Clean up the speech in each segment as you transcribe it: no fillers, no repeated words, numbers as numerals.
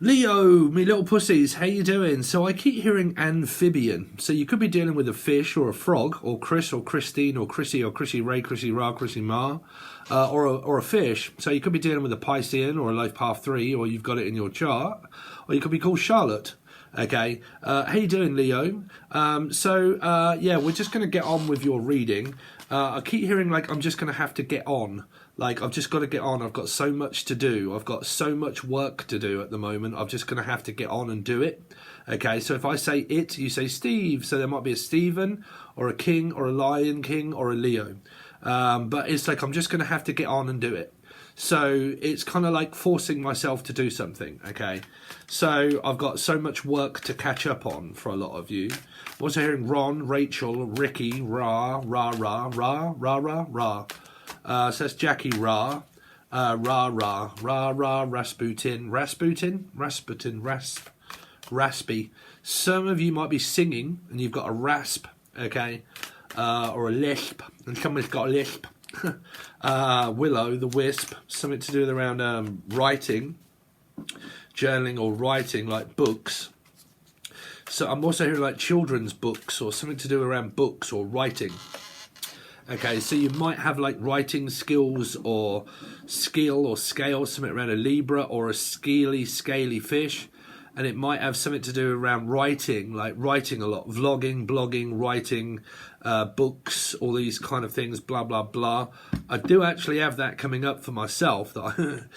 Leo, me little pussies, how you doing? So I keep hearing amphibian. So you could be dealing with a fish or a frog, or Chris or Christine or Chrissy Ray, Chrissy Ra, Chrissy Ma, or a fish. So you could be dealing with a Piscean or a life path 3, or you've got it in your chart, or you could be called Charlotte. Okay, how you doing, Leo? Yeah, we're just going to get on with your reading. I keep hearing like I'm just going to have to get on. Like, I've just got to get on. I've got so much to do. I've got so much work to do at the moment. I'm just going to have to get on and do it. Okay, so if I say it, you say Steve. So there might be a Stephen or a King or a Lion King or a Leo. But it's like I'm just going to have to get on and do it. So it's kind of like forcing myself to do something, okay? So I've got so much work to catch up on for a lot of you. I'm also hearing Ron, Rachel, Ricky, Ra, Ra, Ra, Ra, Ra, Ra, Ra. So that's Jackie Ra, Ra, Ra, Ra, Ra, Rasputin, Raspy. Some of you might be singing and you've got a rasp, okay? Or a lisp, and someone's got a lisp. Willow, the wisp, something to do with around writing, journaling or writing, like books. So I'm also hearing like children's books or something to do around books or writing. Okay, so you might have like writing skills or skill or scale, something around a Libra or a scaly fish. And it might have something to do around writing, like writing a lot, vlogging, blogging, writing, books, all these kind of things, blah, blah, blah. I do actually have that coming up for myself. That I'm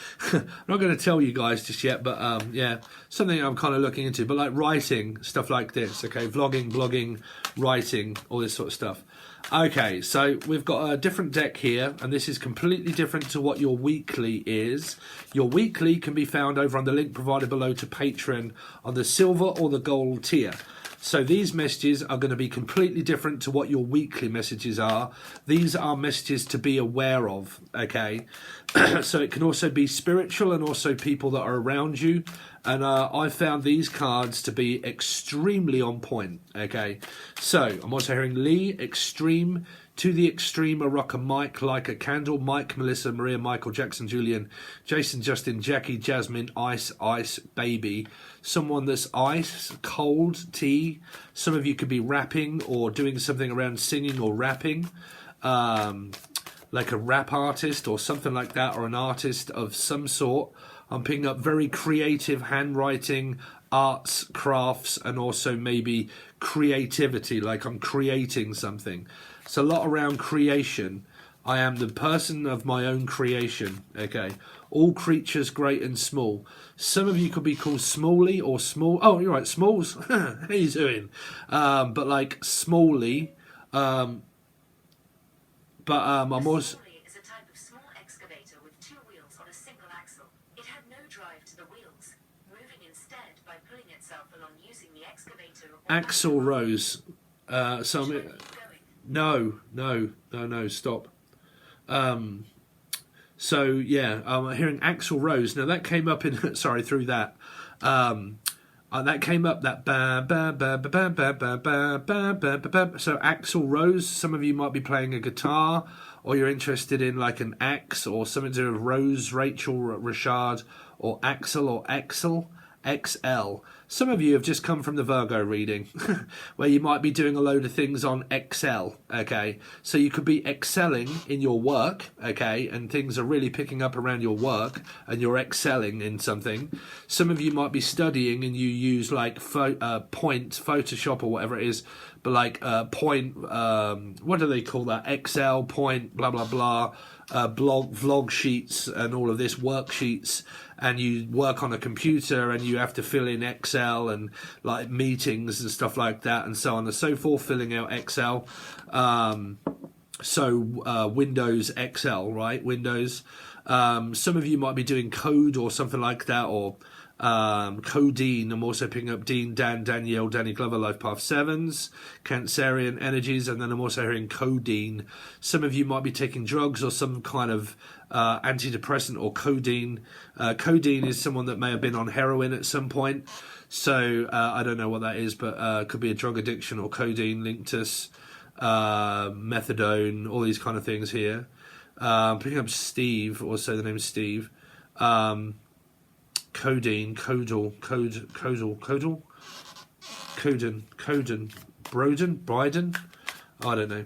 not going to tell you guys just yet, but yeah, something I'm kind of looking into. But like writing, stuff like this, okay, vlogging, blogging, writing, all this sort of stuff. Okay, so we've got a different deck here, and this is completely different to what your weekly is. Your weekly can be found over on the link provided below to Patreon on the silver or the gold tier. So these messages are going to be completely different to what your weekly messages are. These are messages to be aware of, okay? So it can also be spiritual and also people that are around you. And I found these cards to be extremely on point, okay? So I'm also hearing Lee, extreme, to the extreme, a rocker, Mike, like a candle, Mike, Melissa, Maria, Michael, Jackson, Julian, Jason, Justin, Jackie, Jasmine, ice, baby. Someone that's ice, cold, tea. Some of you could be rapping or doing something around singing or rapping. Like a rap artist or something like that, or an artist of some sort. I'm picking up very creative handwriting, arts, crafts, and also maybe creativity, like I'm creating something. It's a lot around creation. I am the person of my own creation, okay? All creatures great and small. Some of you could be called Smally or Small. Oh, you're right, Smalls. How you doing? But like Smally. I'm also... Axel Rose. No, stop. So yeah, I'm hearing Axel Rose. Now that came up in sorry through that. That came up that ba ba ba ba ba ba ba ba ba ba ba. So Axel Rose. Some of you might be playing a guitar, or you're interested in like an axe or something to do with Rose, Rachel, Rashad, or Axel or Excel. XL. Some of you have just come from the Virgo reading where you might be doing a load of things on Excel, okay? So you could be excelling in your work, okay? And things are really picking up around your work and you're excelling in something. Some of you might be studying and you use like Point, Photoshop or whatever it is, but like Point, what do they call that? Excel, Point, blah, blah, blah. Vlog sheets and all of this, worksheets, and you work on a computer and you have to fill in Excel and like meetings and stuff like that and so on and so forth, filling out Excel. Windows Excel, right? Windows. Some of you might be doing code or something like that, or Codeine. I'm also picking up Dean, Dan, Danielle, Danny Glover, Life Path 7s, Cancerian energies, and then I'm also hearing codeine. Some of you might be taking drugs or some kind of antidepressant or codeine. Codeine is someone that may have been on heroin at some point. So I don't know what that is, but could be a drug addiction or codeine, Linctus, methadone, all these kind of things here. Picking up Steve, also the name Steve. codeine, codal, Coden, Broden, Bryden. I don't know.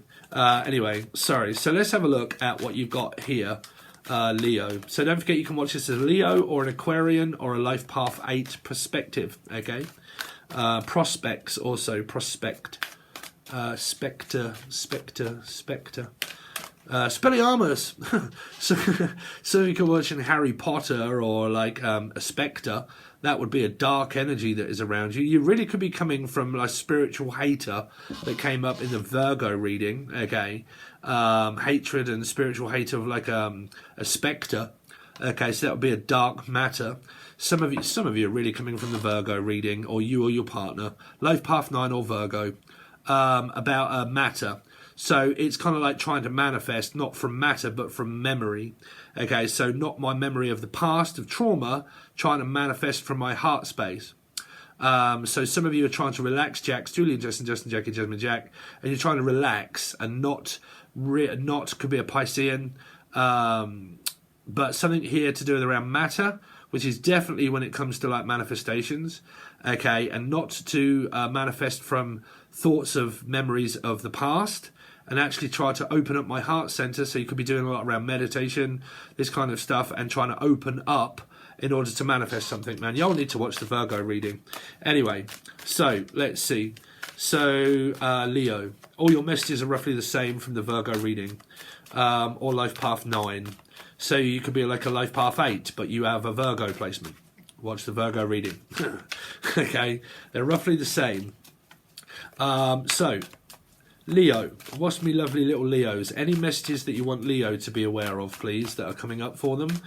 Anyway, sorry. So let's have a look at what you've got here, Leo. So don't forget you can watch this as a Leo or an Aquarian or a Life Path 8 perspective. Okay. Prospects also, prospect. Spectre. Spelliarmus. so you can watch in Harry Potter or like a spectre. That would be a dark energy that is around you. You really could be coming from like spiritual hater that came up in the Virgo reading. Okay, hatred and spiritual hater of like a spectre. Okay, so that would be a dark matter. Some of you are really coming from the Virgo reading, or you or your partner, Life Path 9 or Virgo, about matter. So it's kind of like trying to manifest, not from matter, but from memory. Okay, so not my memory of the past, of trauma, trying to manifest from my heart space. So some of you are trying to relax, Jax, Julian, Justin, Jackie, Jasmine, Jack, and you're trying to relax and not could be a Piscean, but something here to do with around matter, which is definitely when it comes to like manifestations, okay, and not to manifest from thoughts of memories of the past, and actually try to open up my heart center. So you could be doing a lot around meditation, this kind of stuff, and trying to open up in order to manifest something, man. You'll need to watch the Virgo reading. Anyway, so let's see. So Leo, all your messages are roughly the same from the Virgo reading, or Life Path 9. So you could be like a Life Path 8, but you have a Virgo placement. Watch the Virgo reading. Okay, they're roughly the same. So, Leo, what's me lovely little Leos? Any messages that you want Leo to be aware of, please, that are coming up for them?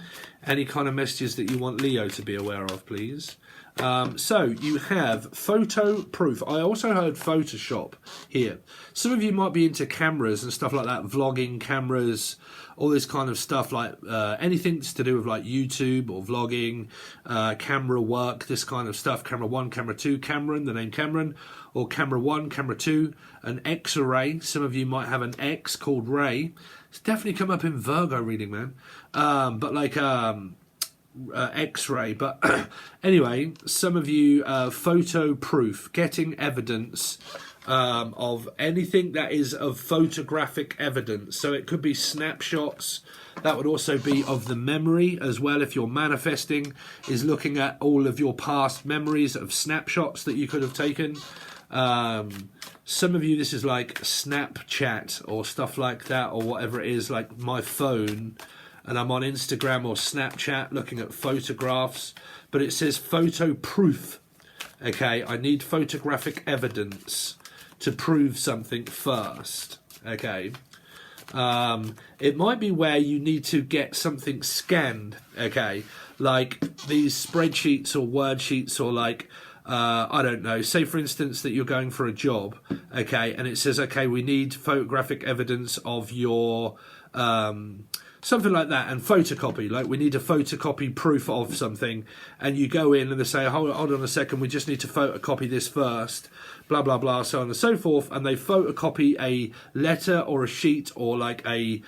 Any kind of messages that you want Leo to be aware of, please? So, you have photo proof. I also heard Photoshop here. Some of you might be into cameras and stuff like that, vlogging cameras, all this kind of stuff, like anything to do with like YouTube or vlogging, camera work, this kind of stuff. Camera 1, camera 2, Cameron, the name Cameron, or camera 1, camera 2, an X-ray. Some of you might have an X called Ray. It's definitely come up in Virgo reading, man. But like X-ray. But anyway, some of you photo proof, getting evidence of anything that is of photographic evidence. So it could be snapshots. That would also be of the memory as well. If you're manifesting, is looking at all of your past memories of snapshots that you could have taken. Some of you, this is like Snapchat or stuff like that, or whatever it is, like my phone, and I'm on Instagram or Snapchat looking at photographs, but it says photo proof. Okay, I need photographic evidence to prove something first. Okay, it might be where you need to get something scanned. Okay, like these spreadsheets or word sheets, or like I don't know, say for instance that you're going for a job, okay, and it says, okay, we need photographic evidence of your something like that, and photocopy, like we need a photocopy proof of something, and you go in and they say, hold on a second, we just need to photocopy this first, blah blah blah, so on and so forth, and they photocopy a letter or a sheet or like a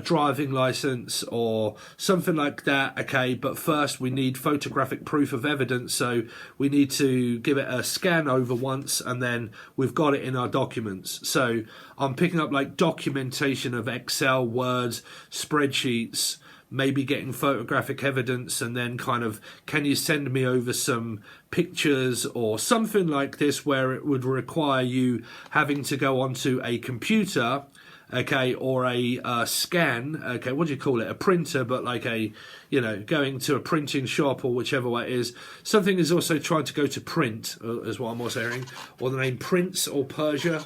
driving license or something like that, okay, but first we need photographic proof of evidence, so we need to give it a scan over once and then we've got it in our documents. So I'm picking up like documentation of Excel, Words, spreadsheets, maybe getting photographic evidence, and then kind of, can you send me over some pictures or something like this, where it would require you having to go onto a computer, okay, or a scan, okay, what do you call it, a printer, but like a, you know, going to a printing shop or whichever way it is. Something is also trying to go to print, is what I'm also hearing, or the name Prince or Persia,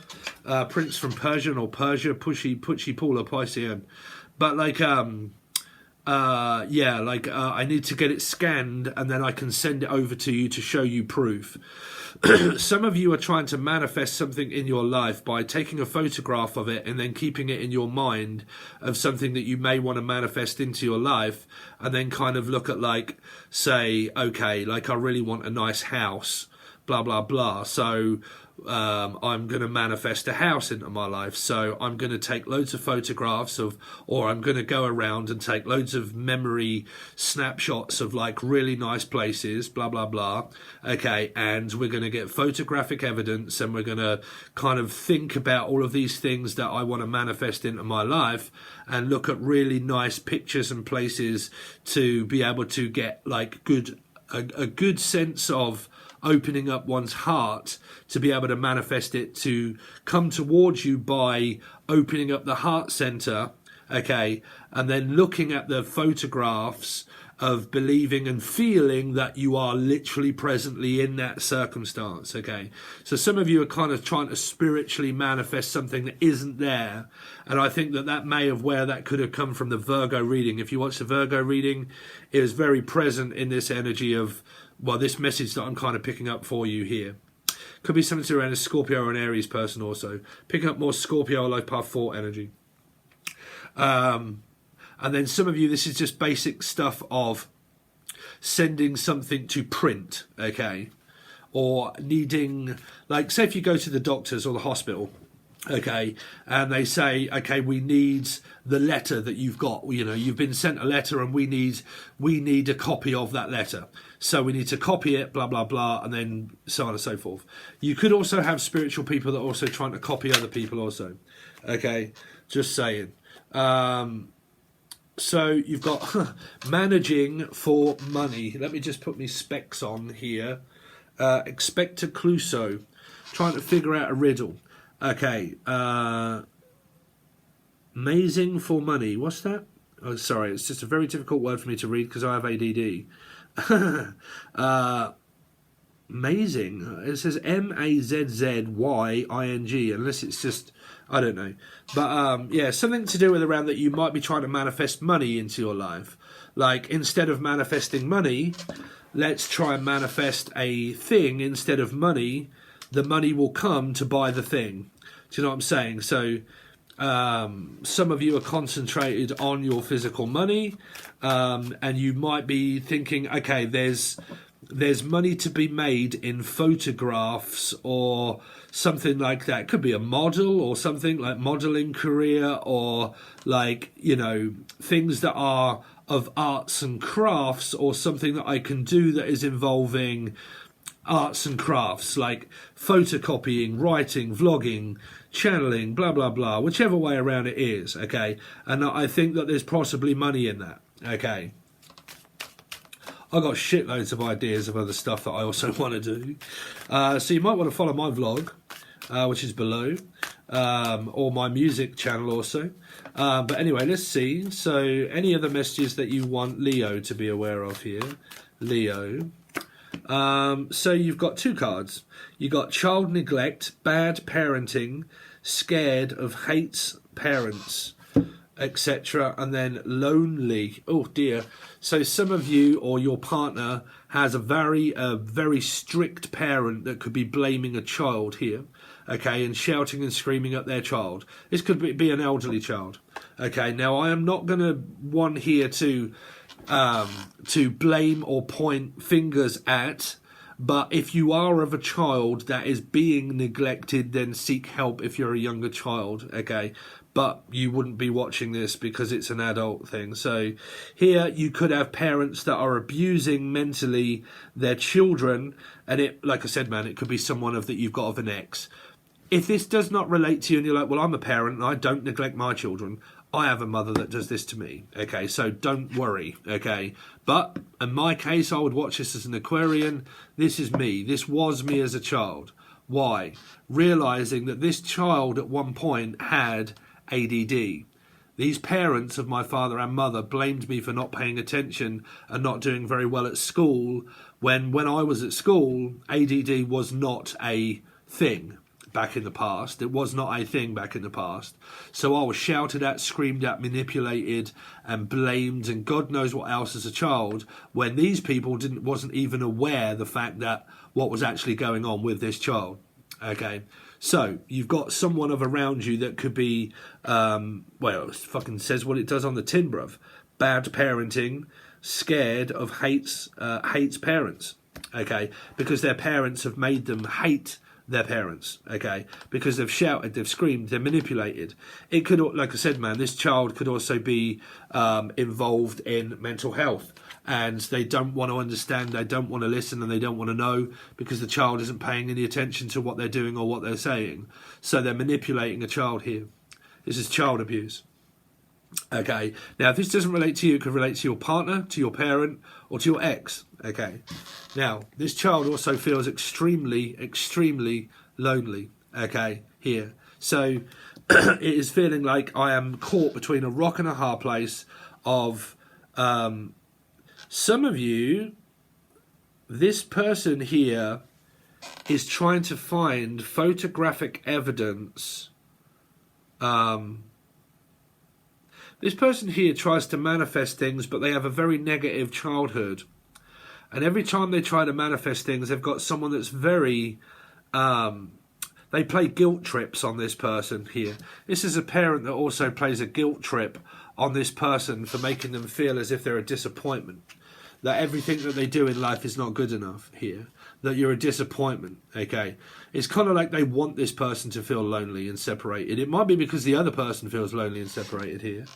Prince from Persian or Persia, Pushy, Paula, Piscean. But like, yeah, like I need to get it scanned and then I can send it over to you to show you proof. Some of you are trying to manifest something in your life by taking a photograph of it and then keeping it in your mind of something that you may want to manifest into your life, and then kind of look at like, say, okay, like I really want a nice house, blah, blah, blah. So I'm going to manifest a house into my life. So I'm going to take loads of photographs of, or I'm going to go around and take loads of memory snapshots of like really nice places, blah, blah, blah. Okay. And we're going to get photographic evidence, and we're going to kind of think about all of these things that I want to manifest into my life, and look at really nice pictures and places to be able to get like a good sense of opening up one's heart, to be able to manifest it to come towards you by opening up the heart center, okay, and then looking at the photographs of believing and feeling that you are literally presently in that circumstance, okay. So some of you are kind of trying to spiritually manifest something that isn't there, and I think that may have where that could have come from the Virgo reading. If you watch the Virgo reading, it was very present in this energy of, well, this message that I'm kind of picking up for you here. Could be something around a Scorpio or an Aries person also. Picking up more Scorpio Life Path 4 energy. And then some of you, this is just basic stuff of sending something to print, okay? Or needing, like, say if you go to the doctors or the hospital, okay, and they say, okay, we need the letter that you've got, you know, you've been sent a letter and we need a copy of that letter. So we need to copy it, blah, blah, blah, and then so on and so forth. You could also have spiritual people that are also trying to copy other people also, okay? Just saying. So you've got managing for money. Let me just put my specs on here. Expecto Cluso, trying to figure out a riddle. Okay, amazing for money. What's that? Oh, sorry, it's just a very difficult word for me to read because I have ADD. Amazing. It says MAZZYING, unless it's just, I don't know. But yeah, something to do with around that you might be trying to manifest money into your life. Like, instead of manifesting money, let's try and manifest a thing instead of money. The money will come to buy the thing. Do you know what I'm saying? So some of you are concentrated on your physical money, and you might be thinking, okay, there's money to be made in photographs or something like that. It could be a model or something like modeling career, or like, you know, things that are of arts and crafts, or something that I can do that is involving arts and crafts, like photocopying, writing, vlogging, channeling, blah, blah, blah, whichever way around it is, okay? And I think that there's possibly money in that, okay? I've got shitloads of ideas of other stuff that I also want to do. So you might want to follow my vlog, which is below, or my music channel also. But anyway, let's see. So any other messages that you want Leo to be aware of here? Leo. So you've got two cards. You've got child neglect, bad parenting, scared of hates parents, etc. And then lonely. Oh dear. So some of you or your partner has a very strict parent that could be blaming a child here, okay, and shouting and screaming at their child. This could be an elderly child, okay. Now I am not going to want here to blame or point fingers at, but if you are of a child that is being neglected, then seek help if you're a younger child, okay? But you wouldn't be watching this because it's an adult thing. So here you could have parents that are abusing mentally their children, and it, like I said, man, it could be someone that you've got of an ex. If this does not relate to you and you're like, well, I'm a parent and I don't neglect my children, I have a mother that does this to me, okay, so don't worry, okay. But in my case, I would watch this as an Aquarian. This is me. This was me as a child. Why? Realizing that this child at one point had ADD. These parents of my father and mother blamed me for not paying attention and not doing very well at school, when I was at school, ADD was not a thing. Back in the past, it was not a thing back in the past. So I was shouted at, screamed at, manipulated and blamed and God knows what else as a child, when these people wasn't even aware the fact that what was actually going on with this child, okay. So you've got someone of around you that could be well, it fucking says what it does on the tin, bruv. Bad parenting, scared of hates parents, okay, because their parents have made them hate their parents, okay, because they've shouted, they've screamed, they're manipulated. It could, like I said, man, this child could also be involved in mental health, and they don't want to understand, they don't want to listen, and they don't want to know, because the child isn't paying any attention to what they're doing or what they're saying. So they're manipulating a child here. This is child abuse. Okay, now if this doesn't relate to you, it could relate to your partner, to your parent, or to your ex. Okay, now this child also feels extremely, extremely lonely. Okay, here. So it is feeling like I am caught between a rock and a hard place of some of you. This person here is trying to find photographic evidence. This person here tries to manifest things, but they have a very negative childhood. And every time they try to manifest things, they've got someone that's very... they play guilt trips on this person here. This is a parent that also plays a guilt trip on this person for making them feel as if they're a disappointment. That everything that they do in life is not good enough here. That you're a disappointment, okay? It's kind of like they want this person to feel lonely and separated. It might be because the other person feels lonely and separated here.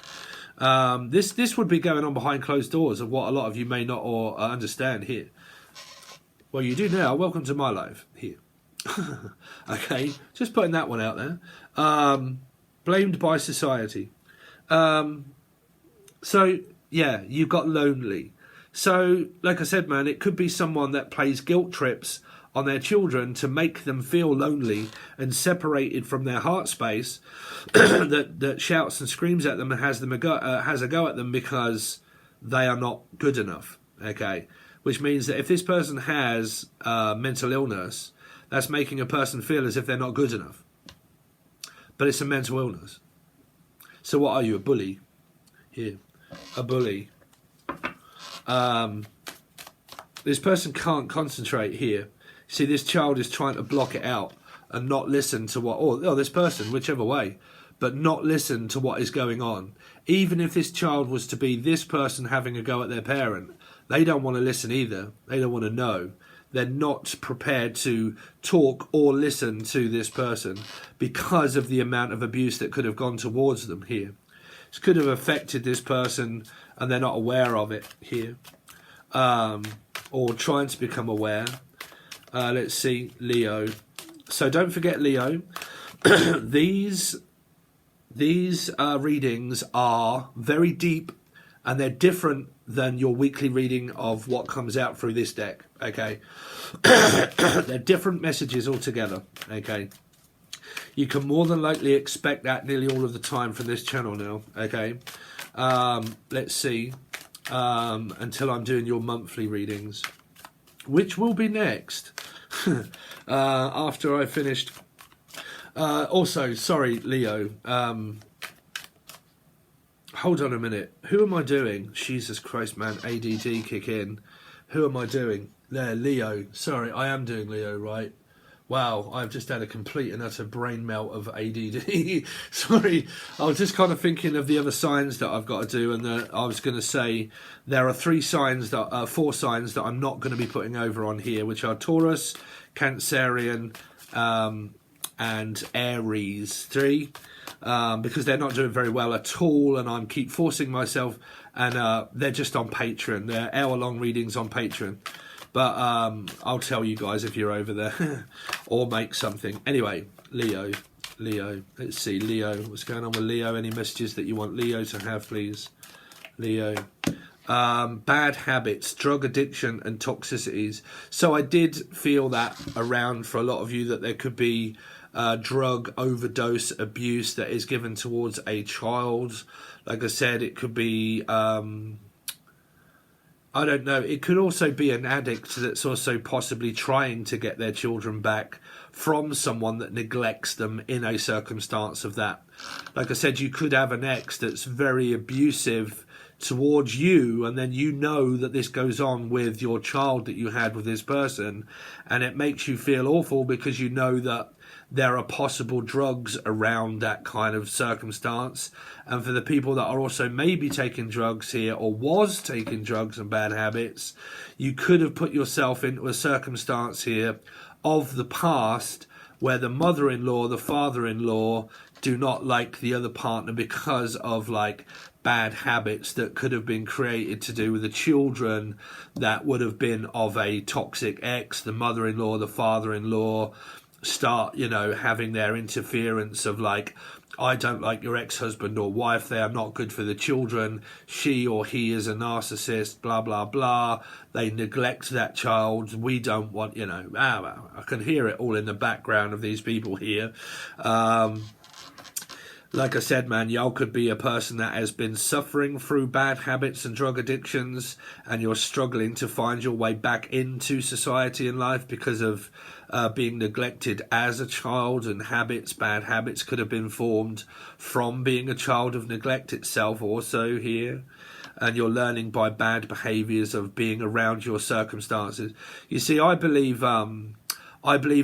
This would be going on behind closed doors of what a lot of you may not or understand here. Well, you do now. Welcome to my life here. Okay, just putting that one out there. Blamed by society. So, yeah, you got lonely. So, like I said, man, it could be someone that plays guilt trips on their children to make them feel lonely and separated from their heart space, that shouts and screams at them and has a go at them because they are not good enough, okay? Which means that if this person has mental illness, that's making a person feel as if they're not good enough. But it's a mental illness. So what are you, a bully? Here, a bully. This person can't concentrate here. See, this child is trying to block it out and not listen to what, or this person, whichever way, but not listen to what is going on. Even if this child was to be this person having a go at their parent, they don't want to listen either. They don't want to know. They're not prepared to talk or listen to this person because of the amount of abuse that could have gone towards them here. This could have affected this person and they're not aware of it here, or trying to become aware. Let's see, Leo. So don't forget, Leo, these readings are very deep and they're different than your weekly reading of what comes out through this deck, okay? They're different messages altogether, okay? You can more than likely expect that nearly all of the time from this channel now, okay? Let's see, until I'm doing your monthly readings, which will be next, after I finished. Also, sorry, Leo, hold on a minute. Who am I doing? Jesus Christ, man, ADD kick in. Who am I doing? There, Leo. Sorry, I am doing Leo, right? Wow, I've just had a complete and utter brain melt of ADD. Sorry, I was just kind of thinking of the other signs that I've got to do, and I was going to say there are four signs that I'm not going to be putting over on here, which are Taurus, Cancerian, and Aries. Three, because they're not doing very well at all, and I'm keep forcing myself, and they're just on Patreon. They're hour-long readings on Patreon. But I'll tell you guys if you're over there or make something. Anyway, Leo. Let's see, Leo. What's going on with Leo? Any messages that you want Leo to have, please? Leo. Bad habits, drug addiction and toxicities. So I did feel that around for a lot of you that there could be drug overdose abuse that is given towards a child. Like I said, it could be... I don't know, it could also be an addict that's also possibly trying to get their children back from someone that neglects them in a circumstance of that. Like I said, you could have an ex that's very abusive towards you, and then you know that this goes on with your child that you had with this person, and it makes you feel awful because you know that there are possible drugs around that kind of circumstance. And for the people that are also maybe taking drugs here, or was taking drugs and bad habits, you could have put yourself into a circumstance here of the past where the mother-in-law, the father-in-law do not like the other partner because of like bad habits that could have been created to do with the children that would have been of a toxic ex. The mother-in-law, the father-in-law start, you know, having their interference of like, I don't like your ex-husband or wife, they are not good for the children, she or he is a narcissist, blah blah blah, they neglect that child, we don't want, you know, I can hear it all in the background of these people here. Like I said, man, y'all could be a person that has been suffering through bad habits and drug addictions, and you're struggling to find your way back into society and life because of being neglected as a child, and bad habits could have been formed from being a child of neglect itself also here. And you're learning by bad behaviours of being around your circumstances. You see, I believe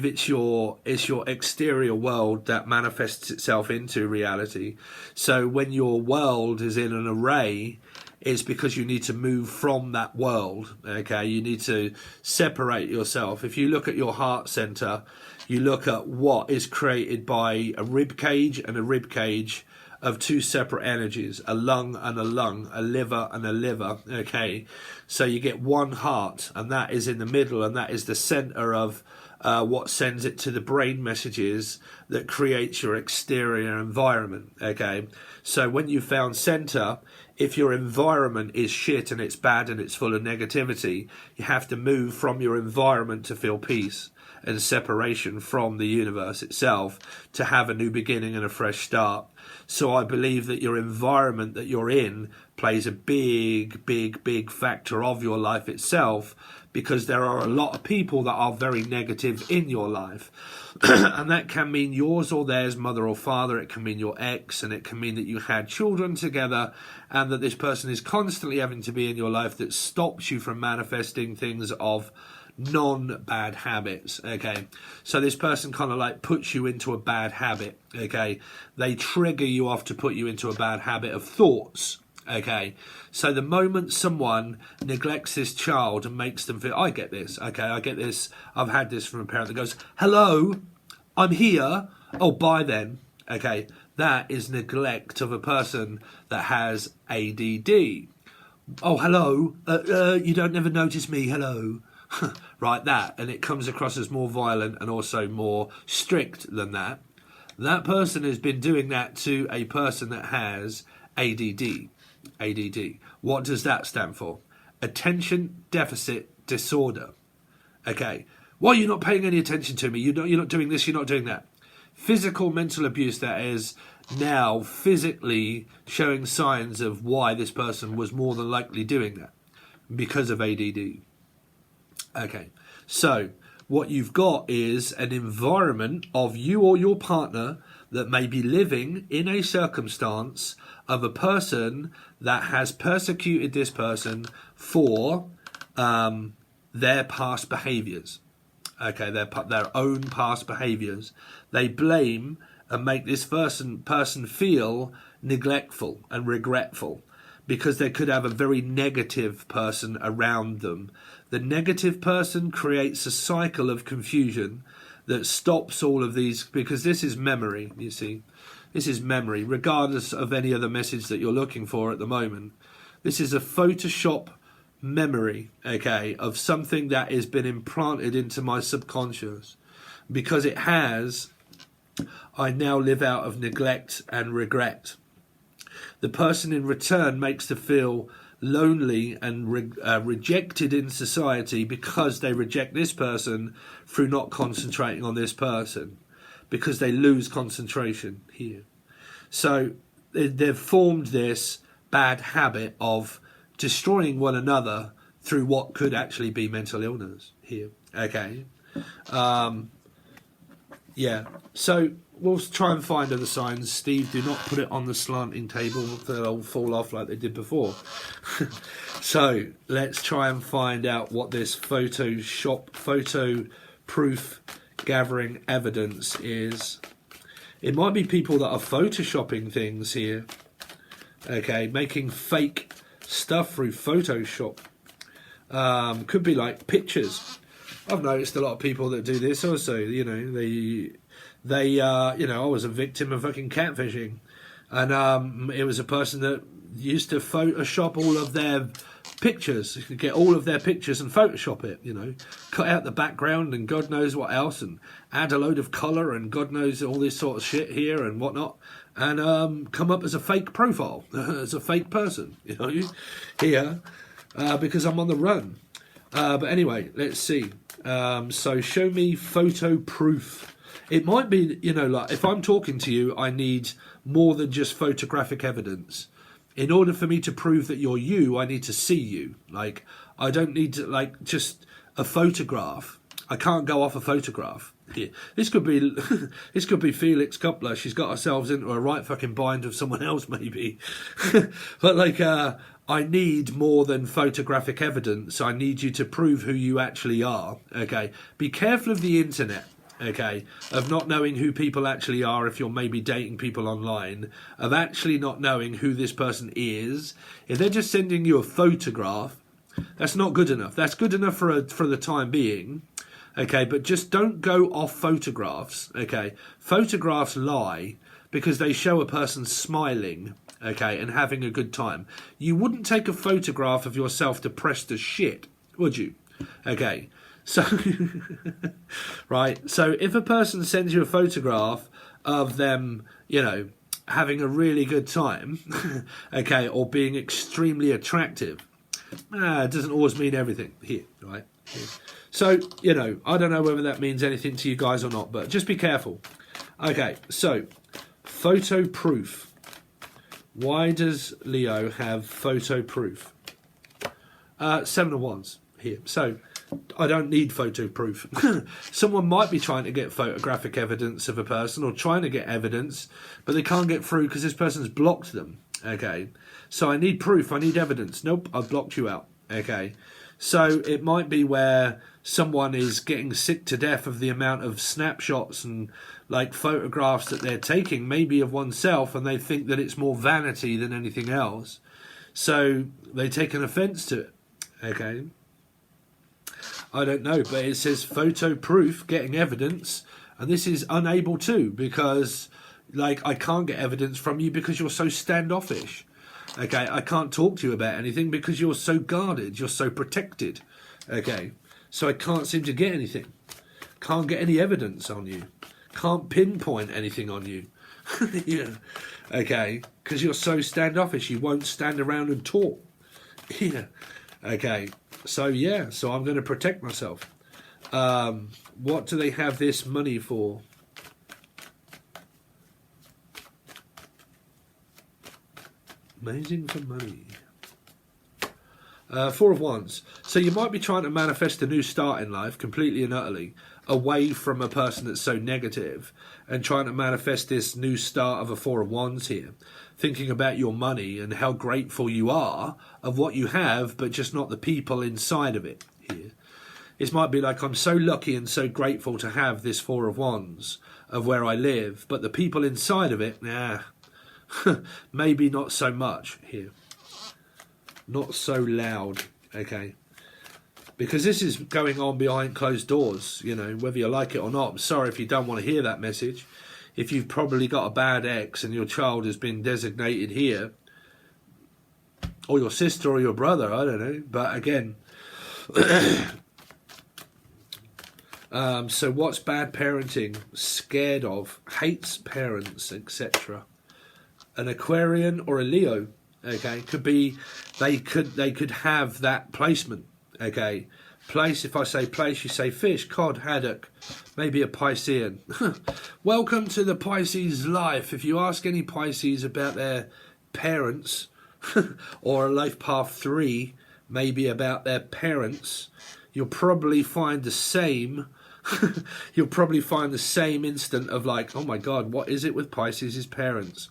it's your exterior world that manifests itself into reality. So when your world is in an array, it's because you need to move from that world. Okay, you need to separate yourself. If you look at your heart center, you look at what is created by a rib cage and a rib cage of two separate energies, a lung and a lung, a liver and a liver. Okay, so you get one heart, and that is in the middle, and that is the center of what sends it to the brain messages that creates your exterior environment. Okay, so when you found center, if your environment is shit and it's bad and it's full of negativity, you have to move from your environment to feel peace and separation from the universe itself to have a new beginning and a fresh start. So I believe that your environment that you're in plays a big factor of your life itself, because there are a lot of people that are very negative in your life. And that can mean yours or theirs, mother or father. It can mean your ex, and it can mean that you had children together, and that this person is constantly having to be in your life that stops you from manifesting things of non-bad habits. Okay, so this person kind of like puts you into a bad habit. Okay, they trigger you off to put you into a bad habit of thoughts. Okay, so the moment someone neglects this child and makes them feel, I get this, okay, I get this, I've had this from a parent that goes, hello, I'm here, oh, bye then. Okay, that is neglect of a person that has ADD. Oh, hello, you don't never notice me, hello. Right, that, and it comes across as more violent and also more strict than that. That person has been doing that to a person that has ADD. ADD. What does that stand for? Attention Deficit Disorder. Okay. Why are you not paying any attention to me? You're not doing this, you're not doing that. Physical mental abuse that is now physically showing signs of why this person was more than likely doing that because of ADD. Okay, so what you've got is an environment of you or your partner that may be living in a circumstance of a person that has persecuted this person for their past behaviours. Okay, their own past behaviours. They blame and make this person feel neglectful and regretful because they could have a very negative person around them. The negative person creates a cycle of confusion that stops all of these, because this is memory, you see. This is memory, regardless of any other message that you're looking for at the moment. This is a Photoshop memory, okay, of something that has been implanted into my subconscious. Because it has, I now live out of neglect and regret. The person in return makes them feel lonely and rejected in society because they reject this person through not concentrating on this person, because they lose concentration here. So they've formed this bad habit of destroying one another through what could actually be mental illness here. Okay. Yeah. So we'll try and find other signs. Steve, do not put it on the slanting table. They'll fall off like they did before. So let's try and find out what this photo proof gathering evidence is. It might be people that are photoshopping things here. Okay, making fake stuff through Photoshop. Could be like pictures. I've noticed a lot of people that do this also. You know, they you know, I was a victim of fucking catfishing, and it was a person that used to Photoshop all of their pictures, get all of their pictures and Photoshop it, you know, cut out the background and God knows what else, and add a load of colour and God knows all this sort of shit here and whatnot, and come up as a fake profile, as a fake person, you know, here, because I'm on the run. But anyway, let's see. So show me photo proof. It might be, you know, like if I'm talking to you, I need more than just photographic evidence. In order for me to prove that you're you, I need to see you. Like, I don't need to, like, just a photograph. I can't go off a photograph. Yeah. This could be this could be Felix Coupler. She's got herself into a right fucking bind of someone else, maybe. But, like, I need more than photographic evidence. I need you to prove who you actually are, okay? Be careful of the internet. Okay, of not knowing who people actually are if you're maybe dating people online, of actually not knowing who this person is. If they're just sending you a photograph, that's not good enough. That's good enough for the time being, okay, but just don't go off photographs, okay. Photographs lie because they show a person smiling, okay, and having a good time. You wouldn't take a photograph of yourself depressed as shit, would you? Okay. So, right, so if a person sends you a photograph of them, you know, having a really good time, okay, or being extremely attractive, it doesn't always mean everything here, right? Here. So, you know, I don't know whether that means anything to you guys or not, but just be careful. Okay, so, photo proof. Why does Leo have photo proof? 7 of Wands here. So, I don't need photo proof. Someone might be trying to get photographic evidence of a person or trying to get evidence, but they can't get through because this person's blocked them. Okay, so I need proof. I need evidence. Nope, I've blocked you out. Okay, so it might be where someone is getting sick to death of the amount of snapshots and like photographs that they're taking, maybe of oneself, and they think that it's more vanity than anything else. So they take an offence to it. Okay. I don't know, but it says photo proof, getting evidence, and this is unable to because, like, I can't get evidence from you because you're so standoffish. Okay, I can't talk to you about anything because you're so guarded, you're so protected. Okay, so I can't seem to get anything. Can't get any evidence on you. Can't pinpoint anything on you. Yeah. Okay, because you're so standoffish, you won't stand around and talk. Yeah. Okay. So, yeah, so I'm going to protect myself. What do they have this money for? Amazing for money. 4 of Wands. So you might be trying to manifest a new start in life, completely and utterly, away from a person that's so negative, and trying to manifest this new start of a 4 of Wands here. Thinking about your money and how grateful you are of what you have, but just not the people inside of it here. It might be like, I'm so lucky and so grateful to have this 4 of Wands of where I live, but the people inside of it, nah, maybe not so much here. Not so loud, okay? Because this is going on behind closed doors, you know, whether you like it or not. I'm sorry if you don't want to hear that message. If you've probably got a bad ex and your child has been designated here, or your sister or your brother, I don't know. But again, so what's bad parenting? Scared of, hates parents, etc. An Aquarian or a Leo, okay, could be, they could have that placement, okay. Place, if I say place, you say fish, cod, haddock, maybe a Piscean. Welcome to the Pisces life. If you ask any Pisces about their parents, or a life path 3, maybe about their parents, you'll probably find the same you'll probably find the same instant of like, oh my God, what is it with Pisces' parents?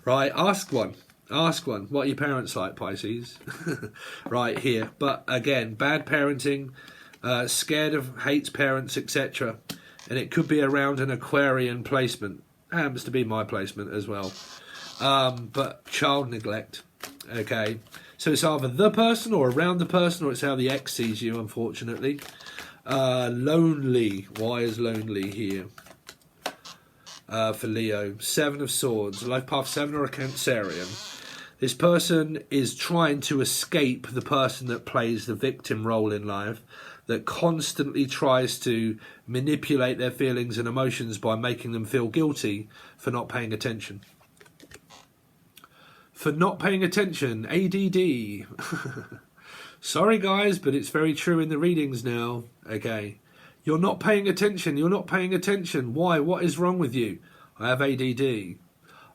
Right, ask one. Ask one. What are your parents like, Pisces? Right here. But again, bad parenting, scared of, hates parents, etc. And it could be around an Aquarian placement. Happens to be my placement as well. But child neglect. Okay. So it's either the person or around the person, or it's how the ex sees you, unfortunately. Lonely. Why is lonely here? For Leo. 7 of Swords. Life path 7 or a Cancerian. This person is trying to escape the person that plays the victim role in life, that constantly tries to manipulate their feelings and emotions by making them feel guilty for not paying attention. For not paying attention, ADD. Sorry guys, but it's very true in the readings now. Okay. You're not paying attention. You're not paying attention. Why? What is wrong with you? I have ADD.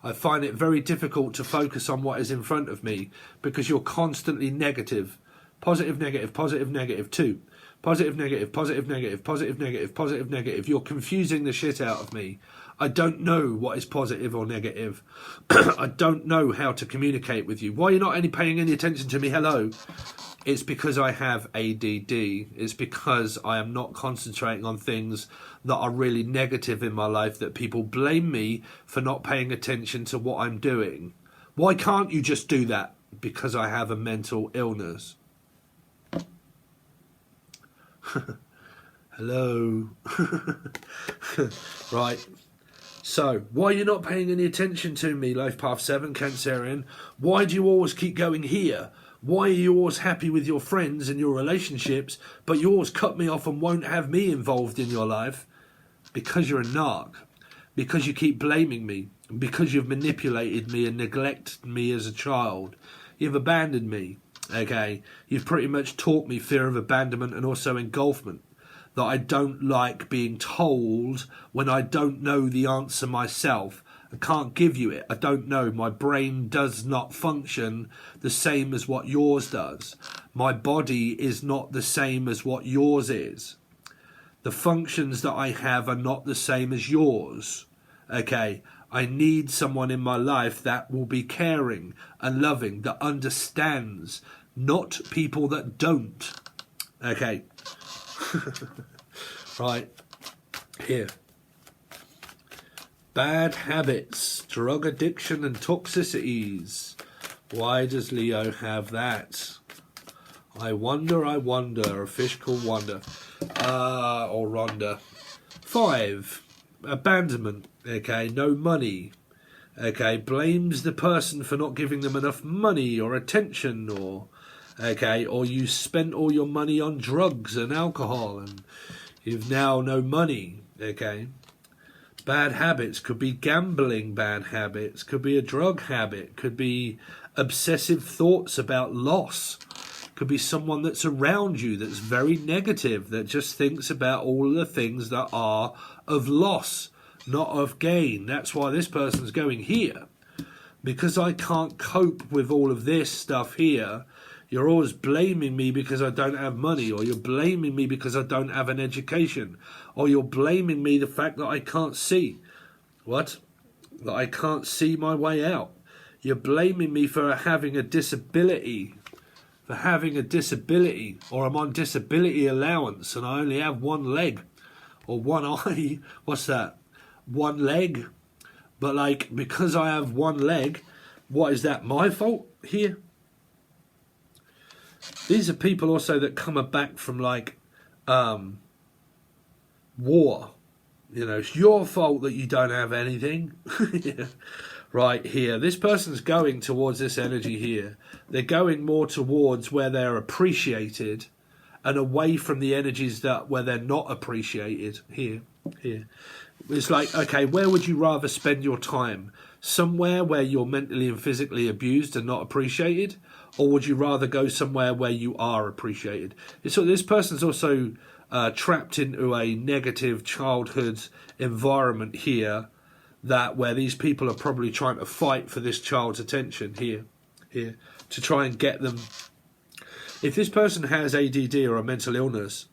I find it very difficult to focus on what is in front of me because you're constantly negative. Positive, negative, positive, negative, 2. Positive, negative, positive, negative, positive, negative, positive, negative. You're confusing the shit out of me. I don't know what is positive or negative. I don't know how to communicate with you. Why are you not paying any attention to me? Hello. It's because I have ADD. It's because I am not concentrating on things that are really negative in my life, that people blame me for not paying attention to what I'm doing. Why can't you just do that? Because I have a mental illness. Hello. Right. So, why are you not paying any attention to me, Life Path 7, Cancerian? Why do you always keep going here? Why are you always happy with your friends and your relationships, but you always cut me off and won't have me involved in your life? Because you're a narc. Because you keep blaming me. Because you've manipulated me and neglected me as a child. You've abandoned me. Okay? You've pretty much taught me fear of abandonment and also engulfment. That I don't like being told when I don't know the answer myself. I can't give you it. I don't know. My brain does not function the same as what yours does. My body is not the same as what yours is. The functions that I have are not the same as yours. Okay? I need someone in my life that will be caring and loving, that understands, not people that don't. Okay? Right. Here. Bad habits, drug addiction and toxicities. Why does Leo have that? I wonder, a fish called Wonder. Or Rhonda. 5, abandonment, okay, no money. Okay, blames the person for not giving them enough money or attention, or, okay, or you spent all your money on drugs and alcohol and you've now no money, okay. Bad habits could be gambling bad habits, could be a drug habit, could be obsessive thoughts about loss, could be someone that's around you that's very negative, that just thinks about all of the things that are of loss, not of gain. That's why this person's going here. Because I can't cope with all of this stuff here, you're always blaming me because I don't have money, or you're blaming me because I don't have an education, or you're blaming me the fact that I can't see. What? That I can't see my way out. You're blaming me for having a disability. For having a disability. Or I'm on disability allowance and I only have one leg. Or one eye. What's that? One leg. But like, because I have one leg, what is that? My fault here? These are people also that come back from like war. You know, it's your fault that you don't have anything. Yeah. Right here. This person's going towards this energy here. They're going more towards where they're appreciated and away from the energies that where they're not appreciated. Here. It's like, okay, where would you rather spend your time? Somewhere where you're mentally and physically abused and not appreciated? Or would you rather go somewhere where you are appreciated? So this person's also trapped into a negative childhood environment here, that where these people are probably trying to fight for this child's attention here, to try and get them. If this person has ADD or a mental illness,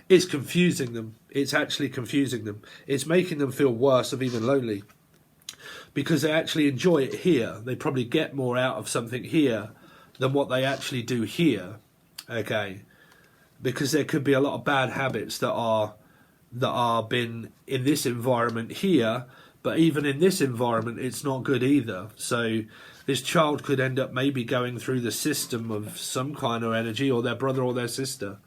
It's confusing them. It's actually confusing them. It's making them feel worse of even lonely, because they actually enjoy it here. They probably get more out of something here than what they actually do here. Okay, because there could be a lot of bad habits that are been in this environment here, but even in this environment it's not good either. So this child could end up maybe going through the system of some kind of energy, or their brother or their sister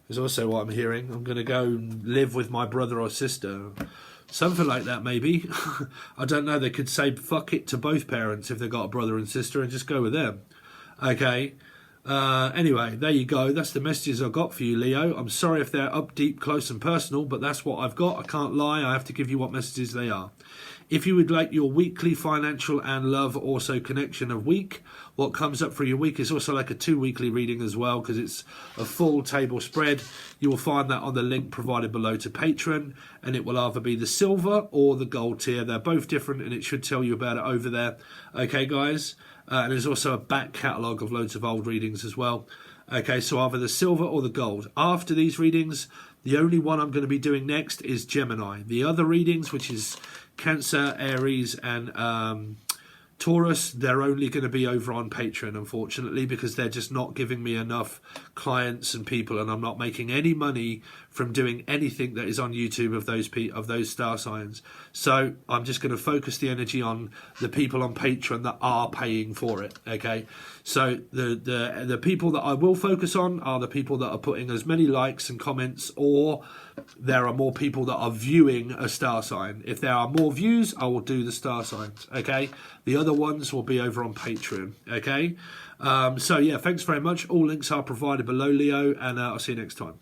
is also what I'm hearing. I'm going to go and live with my brother or sister, something like that maybe. I don't know. They could say fuck it to both parents if they've got a brother and sister and just go with them. Okay. Anyway, there you go. That's the messages I've got for you, Leo. I'm sorry if they're up deep, close and personal, but that's what I've got. I can't lie. I have to give you what messages they are. If you would like your weekly financial and love also connection of week, what comes up for your week is also like a 2 weekly reading as well, because it's a full table spread. You will find that on the link provided below to Patreon, and it will either be the silver or the gold tier. They're both different, and it should tell you about it over there. Okay, guys? And there's also a back catalogue of loads of old readings as well. Okay, so either the silver or the gold. After these readings, the only one I'm going to be doing next is Gemini. The other readings, which is Cancer, Aries and Taurus, they're only going to be over on Patreon, unfortunately, because they're just not giving me enough clients and people, and I'm not making any money from doing anything that is on YouTube of those star signs. So I'm just going to focus the energy on the people on Patreon that are paying for it. Okay, so the people that I will focus on are the people that are putting as many likes and comments, or there are more people that are viewing a star sign. If there are more views, I will do the star signs. Okay, the other ones will be over on Patreon. Okay, so yeah, thanks very much. All links are provided below, Leo, and I'll see you next time.